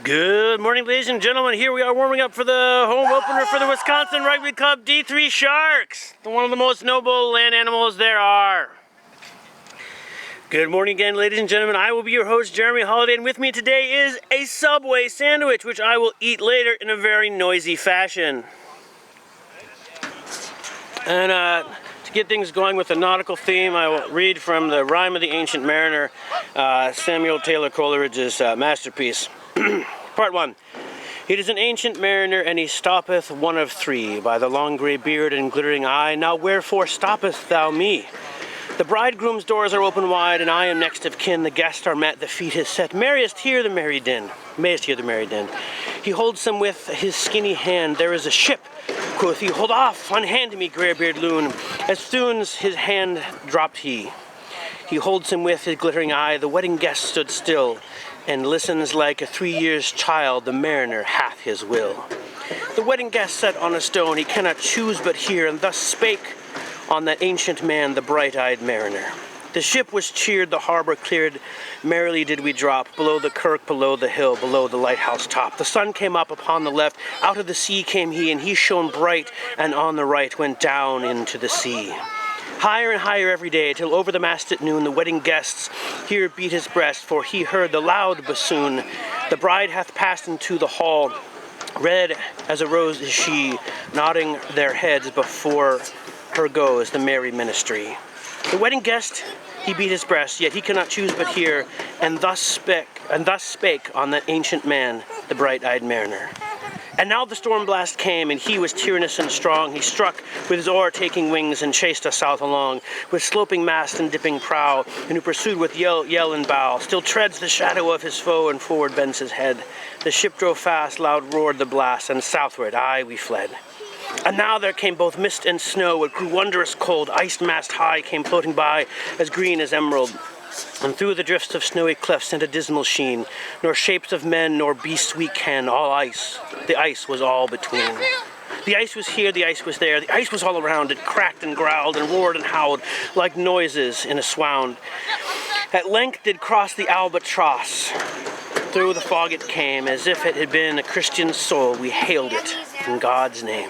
Good morning, ladies and gentlemen. Here we are warming up for the home opener for the Wisconsin Rugby Club D3 Sharks, one of the most noble land animals there are. Good morning again, ladies and gentlemen. I will be your host, Jeremy Holiday, and with me today is a Subway sandwich, which I will eat later in a very noisy fashion. And to get things going with the nautical theme, I will read from the Rime of the Ancient Mariner, Samuel Taylor Coleridge's masterpiece. Part 1. It is an ancient mariner, and he stoppeth one of three, by the long grey beard and glittering eye. Now wherefore stoppest thou me? The bridegroom's doors are open wide, and I am next of kin. The guests are met, the feet is set. Mayest hear the merry din. He holds them with his skinny hand. There is a ship, quoth he. Hold off, unhand me, greybeard loon. As soon's his hand dropped he. He holds him with his glittering eye. The wedding guest stood still, and listens like a 3 years child. The mariner hath his will. The wedding guest sat on a stone. He cannot choose but hear, and thus spake on that ancient man, the bright-eyed mariner. The ship was cheered, the harbor cleared, merrily did we drop, below the kirk, below the hill, below the lighthouse top. The sun came up upon the left, out of the sea came he, and he shone bright, and on the right went down into the sea. Higher and higher every day, till over the mast at noon, the wedding guests here beat his breast, for he heard the loud bassoon. The bride hath passed into the hall, red as a rose is she, nodding their heads before her goes the merry ministry. The wedding guest, he beat his breast, yet he cannot choose but hear, and thus spake on that ancient man, the bright-eyed mariner. And now the storm blast came, and he was tyrannous and strong. He struck with his oar, taking wings, and chased us south along, with sloping mast and dipping prow, and who pursued with yell and bow. Still treads the shadow of his foe, and forward bends his head. The ship drove fast, loud roared the blast, and southward, aye, we fled. And now there came both mist and snow. It grew wondrous cold. Iced mast high came floating by, as green as emerald. And through the drifts of snowy clefts sent a dismal sheen. Nor shapes of men nor beasts we ken. All ice. The ice was all between. The ice was here, the ice was there. The ice was all around. It cracked and growled and roared and howled like noises in a swound. At length did cross the albatross. Through the fog it came, as if it had been a Christian soul. We hailed it in God's name.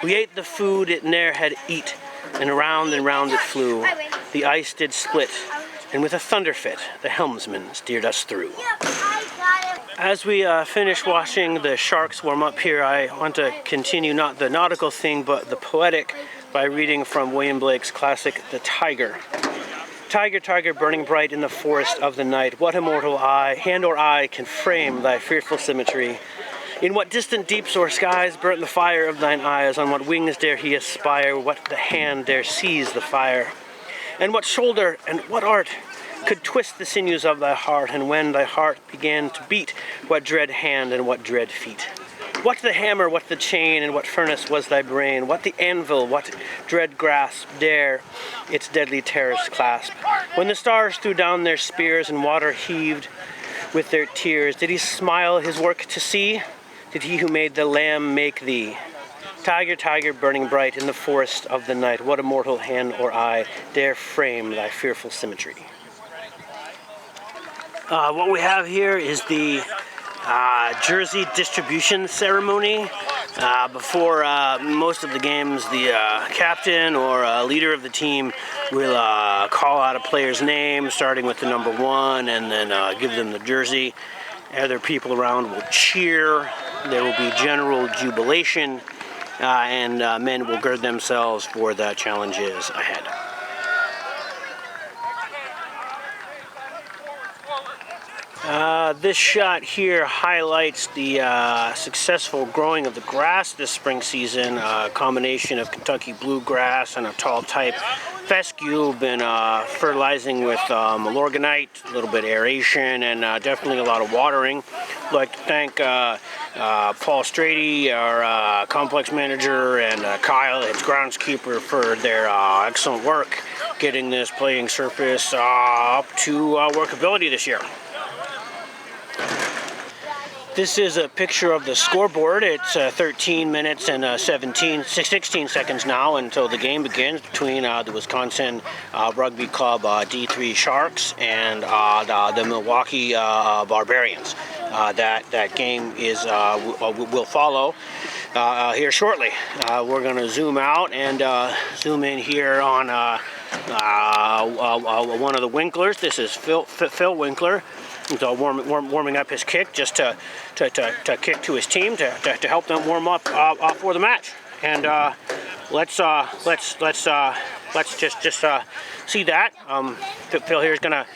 We ate the food it ne'er had eat, and round it flew. The ice did split, and with a thunder fit, the helmsman steered us through. As we finish watching the Sharks warm up here, I want to continue not the nautical thing, but the poetic by reading from William Blake's classic, The Tiger. Tiger, tiger, burning bright in the forest of the night, what immortal eye, hand or eye, can frame thy fearful symmetry? In what distant deeps or skies burnt the fire of thine eyes? On what wings dare he aspire? What the hand dare seize the fire? And what shoulder and what art could twist the sinews of thy heart? And when thy heart began to beat, what dread hand and what dread feet? What the hammer, what the chain, and what furnace was thy brain? What the anvil, what dread grasp dare its deadly terrors clasp? When the stars threw down their spears and water heaved with their tears, did he smile his work to see? Did he who made the lamb make thee? Tiger, tiger, burning bright in the forest of the night, what immortal hand or eye dare frame thy fearful symmetry? What we have here is the jersey distribution ceremony. Before most of the games, the captain or leader of the team will call out a player's name, starting with the number 1, and then give them the jersey. Other people around will cheer. There will be general jubilation, and men will gird themselves for the challenges ahead. This shot here highlights the successful growing of the grass this spring season. A combination of Kentucky bluegrass and a tall type fescue. Been fertilizing with Milorganite, a little bit of aeration, and definitely a lot of watering. I'd like to thank Paul Strady, our complex manager, and Kyle, its groundskeeper, for their excellent work getting this playing surface up to workability this year. This is a picture of the scoreboard. It's 13 minutes and 16 seconds now until the game begins between the Wisconsin Rugby Club D3 Sharks and the Milwaukee Barbarians. That game is will follow here shortly. We're going to zoom out and zoom in here on one of the Winklers. This is Phil Winkler. He's warming up his kick just to kick to his team to help them warm up for the match. And let's just see that. Phil here is gonna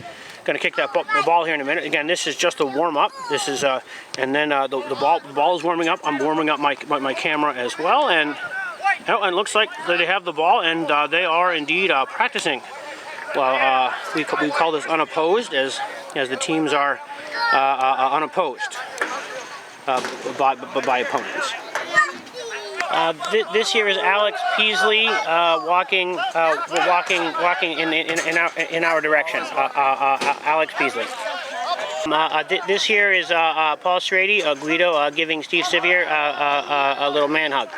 kick that ball here in a minute. Again, this is just a warm up. This is and then the ball is warming up. I'm warming up my camera as well, and it looks like they have the ball, and they are indeed practicing. Well, we call this unopposed, as the teams are unopposed by opponents. This here is Alex Peasley walking in our direction. Alex Peasley. This here is Paul Strady, Guido giving Steve Sevier a little man hug.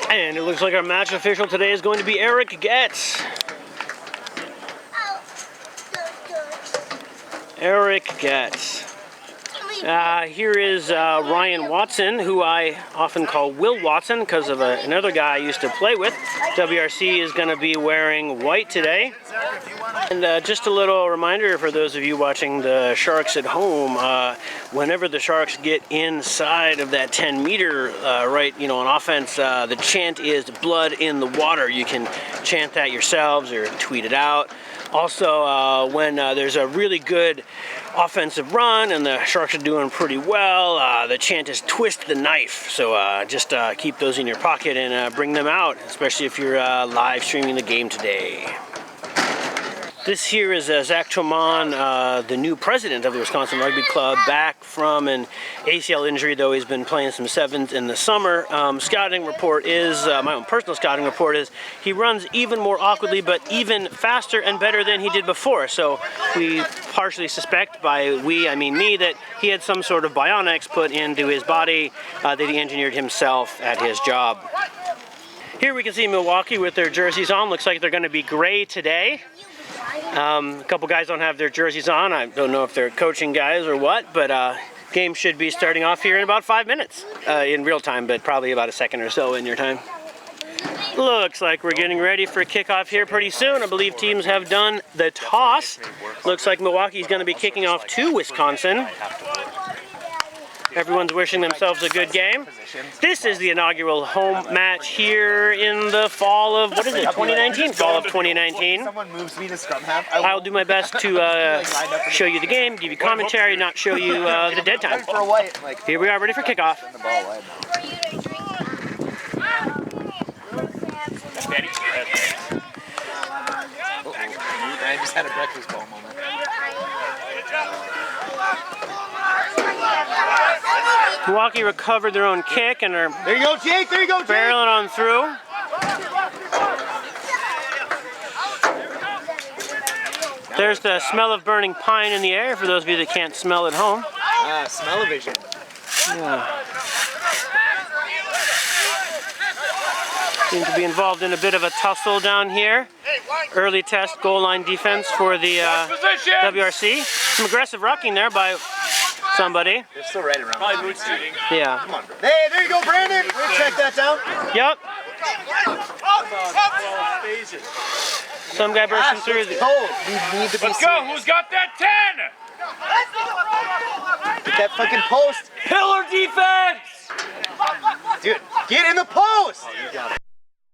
And it looks like our match official today is going to be Eric Getz. Eric Getz. Here is Ryan Watson, who I often call Will Watson because of another guy I used to play with. WRC is going to be wearing white today. And just a little reminder for those of you watching the Sharks at home, whenever the Sharks get inside of that 10-meter, right, on offense, the chant is blood in the water. You can chant that yourselves or tweet it out. Also, when there's a really good offensive run and the Sharks are doing pretty well, the chant is twist the knife. So just keep those in your pocket and bring them out, especially if you're live streaming the game today. This here is Zach Toman, the new president of the Wisconsin Rugby Club, back from an ACL injury, though he's been playing some sevens in the summer. Scouting report is, my own personal scouting report is, he runs even more awkwardly, but even faster and better than he did before. So we partially suspect, by we, I mean me, that he had some sort of bionics put into his body that he engineered himself at his job. Here we can see Milwaukee with their jerseys on. Looks like they're going to be gray today. A couple guys don't have their jerseys on. I don't know if they're coaching guys or what, but game should be starting off here in about 5 minutes in real time, but probably about a second or so in your time. Looks like we're getting ready for kickoff here pretty soon. I believe teams have done the toss. Looks like Milwaukee's going to be kicking off to Wisconsin. Everyone's wishing themselves a good game. This is the inaugural home match here in the fall of, 2019? Fall of 2019. Someone moves me to scrum half. I'll do my best to show you the game, give you commentary, not show you the dead time. Here we are, ready for kickoff. I just had a breakfast ball moment. Milwaukee recovered their own kick and are There you go, Jake! There you go, Jake! barreling on through. There's the smell of burning pine in the air for those of you that can't smell at home. Smell-o-vision. Yeah. Seem to be involved in a bit of a tussle down here. Early test goal line defense for the WRC. Some aggressive rucking there by somebody. They're still right around. Probably mood shooting. Yeah. Come on, bro. Hey, there you go, Brandon. We'll check that down. Yep. Some guy bursting through. We need to be Let's go. Who's got that 10? Get that fucking post. Pillar defense! Dude, get in the post. You got it.